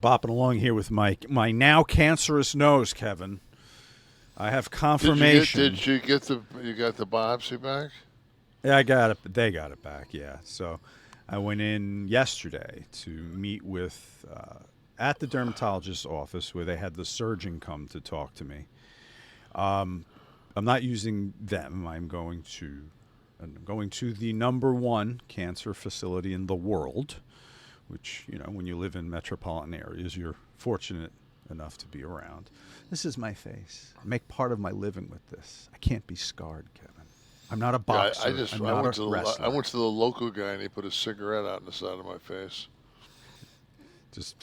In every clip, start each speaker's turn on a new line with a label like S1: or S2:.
S1: Bopping along here with my now cancerous nose, Kevin. I have confirmation.
S2: Did you get the biopsy back?
S1: Yeah, I got it. They got it back. Yeah. So I went in yesterday to meet with at the dermatologist's office where they had the surgeon come to talk to me. I'm not using them. I'm going to the number one cancer facility in the world, which, when you live in metropolitan areas, you're fortunate enough to be around. This is my face. I make part of my living with this. I can't be scarred, Kevin. I'm not a
S2: Yeah,
S1: boxer. I'm not a wrestler.
S2: I went to the local guy and he put a cigarette out on the side of my face.
S1: Just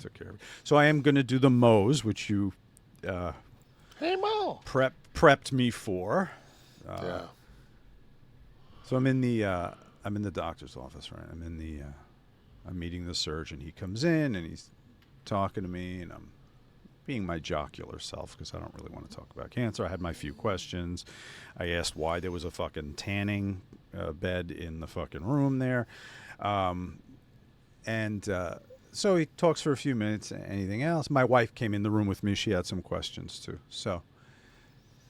S1: took care of it. So I am going to do the Mo's, which you
S2: Hey Mo.
S1: prepped me for.
S2: Yeah.
S1: So I'm in the doctor's office, right? I'm meeting the surgeon. He comes in and he's talking to me, and I'm being my jocular self because I don't really want to talk about cancer. I had my few questions. I asked why there was a fucking tanning bed in the fucking room there. So he talks for a few minutes. Anything else? My wife came in the room with me. She had some questions too. So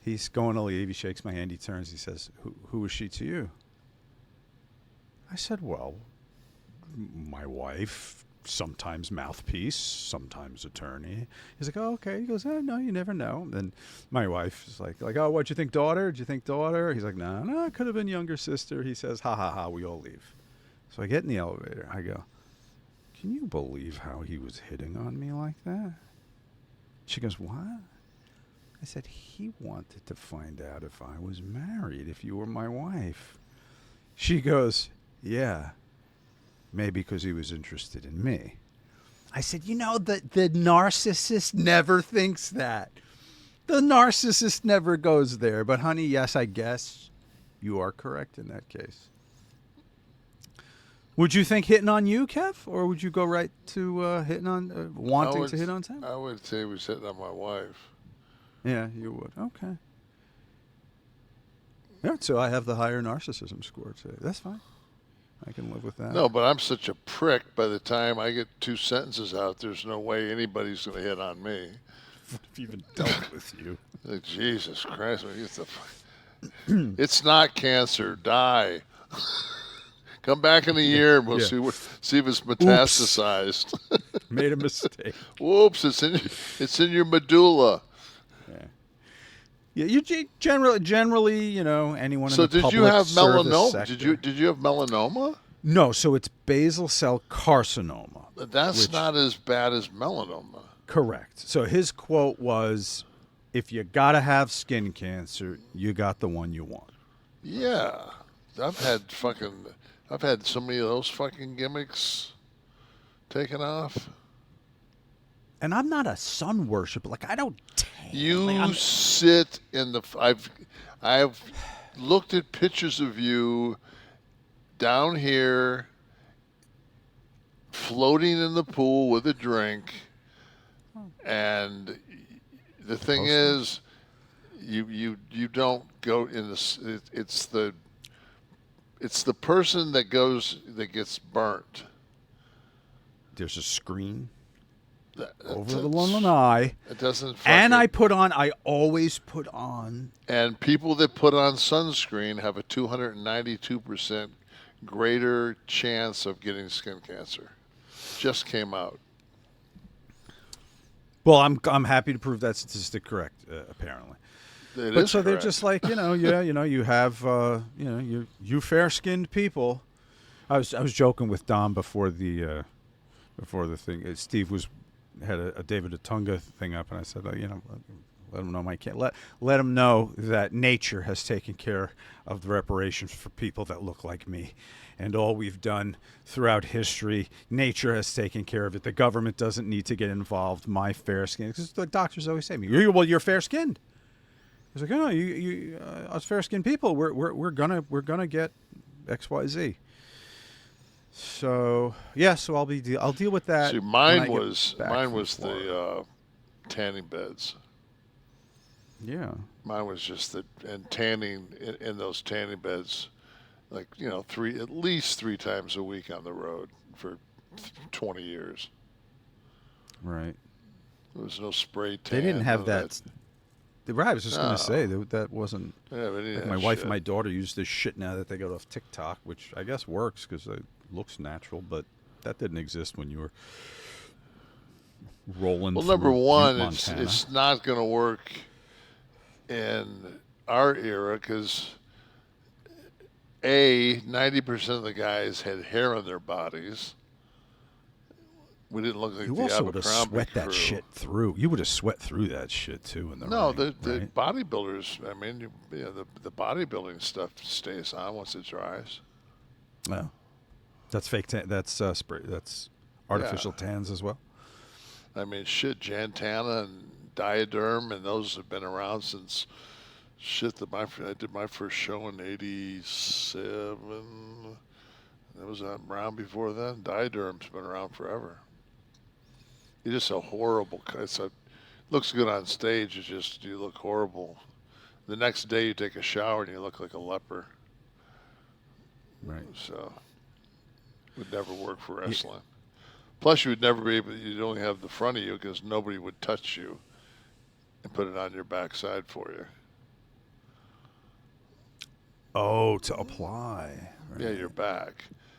S1: he's going to leave. He shakes my hand. He turns. He says, who is she to you? I said, well, my wife, sometimes mouthpiece, sometimes attorney. He's like, oh, okay. He goes, oh, no, you never know. Then my wife is like, oh, what'd you think, daughter? Did you think daughter? He's like, no, it could have been younger sister. He says, ha, ha, ha, we all leave. So I get in the elevator. I go, can you believe how he was hitting on me like that? She goes, what? I said, he wanted to find out if I was married, if you were my wife. She goes, yeah, maybe because he was interested in me. I said, the narcissist never thinks that. The narcissist never goes there. But, honey, yes, I guess you are correct in that case. Would you think hitting on you, Kev? Or would you go right to hitting on, wanting to hit on Sam?
S2: I would say he was hitting on my wife.
S1: Yeah, you would. Okay. Yeah, so I have the higher narcissism score today. That's fine. I can live with that.
S2: No, but I'm such a prick. By the time I get 2 sentences out, there's no way anybody's going to hit on me.
S1: I've even dealt with you.
S2: Like, Jesus Christ. It's not cancer. Die. Come back in a year and we'll see if it's metastasized.
S1: Made a mistake.
S2: Whoops, it's in your medulla.
S1: Yeah, you generally, anyone.
S2: So
S1: in the
S2: did you have melanoma?
S1: Sector.
S2: Did you have melanoma?
S1: No, so it's basal cell carcinoma.
S2: That's not as bad as melanoma.
S1: Correct. So his quote was, "If you gotta have skin cancer, you got the one you want."
S2: Yeah, I've had so many of those fucking gimmicks taken off.
S1: And I'm not a sun worshiper. Like, I don't tan.
S2: You sit in the. I've looked at pictures of you down here, floating in the pool with a drink, and the thing is, you don't go in the. It's the person that gets burnt.
S1: There's a screen over the one eye.
S2: It doesn't.
S1: And I always put on.
S2: And people that put on sunscreen have a 292% greater chance of getting skin cancer. Just came out.
S1: Well, I'm happy to prove that statistic correct. Apparently.
S2: It
S1: but
S2: is
S1: so
S2: correct.
S1: They're just like, you have you fair-skinned people. I was joking with Dom before the thing. Steve had a David Otunga thing up, and I said, let him know let him know that nature has taken care of the reparations for people that look like me, and all we've done throughout history, nature has taken care of it. The government doesn't need to get involved. My fair skin, because the doctors always say to me, well, you're fair-skinned. He's like, us fair-skinned people, we're gonna get XYZ. So I'll deal with that.
S2: See, mine was the tanning beds.
S1: Yeah.
S2: Mine was just and tanning in those tanning beds, like at least three times a week on the road for 20 years.
S1: Right.
S2: There was no spray tan.
S1: They didn't have
S2: none of
S1: that. Right. I was just going
S2: No.
S1: to say that wasn't.
S2: Yeah, we didn't
S1: Like
S2: have
S1: my wife
S2: shit.
S1: and my daughter use this shit now that they got off TikTok, which I guess works because it looks natural, but that didn't exist when you were rolling
S2: Well, number
S1: through Butte,
S2: one,
S1: Montana.
S2: it's not going to work in our era because 90% of the guys had hair on their bodies. We didn't look like
S1: You
S2: the
S1: also would have
S2: Abercrombie
S1: sweat that
S2: crew.
S1: shit through. You would have sweat through that shit too in the
S2: No,
S1: ring,
S2: the
S1: right?
S2: bodybuilders. I mean, the bodybuilding stuff stays on once it dries.
S1: No, that's fake tan. That's spray. That's artificial tans as well.
S2: I mean, shit, Jantana and Diaderm, and those have been around since shit. I did my first show in '87. It was around before then. Diaderm's been around forever. You're just a horrible. Looks good on stage. It's just you look horrible. The next day you take a shower and you look like a leper.
S1: Right.
S2: So would never work for wrestling. Plus, you would never be able. You'd only have the front of you because nobody would touch you and put it on your backside for you.
S1: Oh, to apply. Right.
S2: Yeah, your back.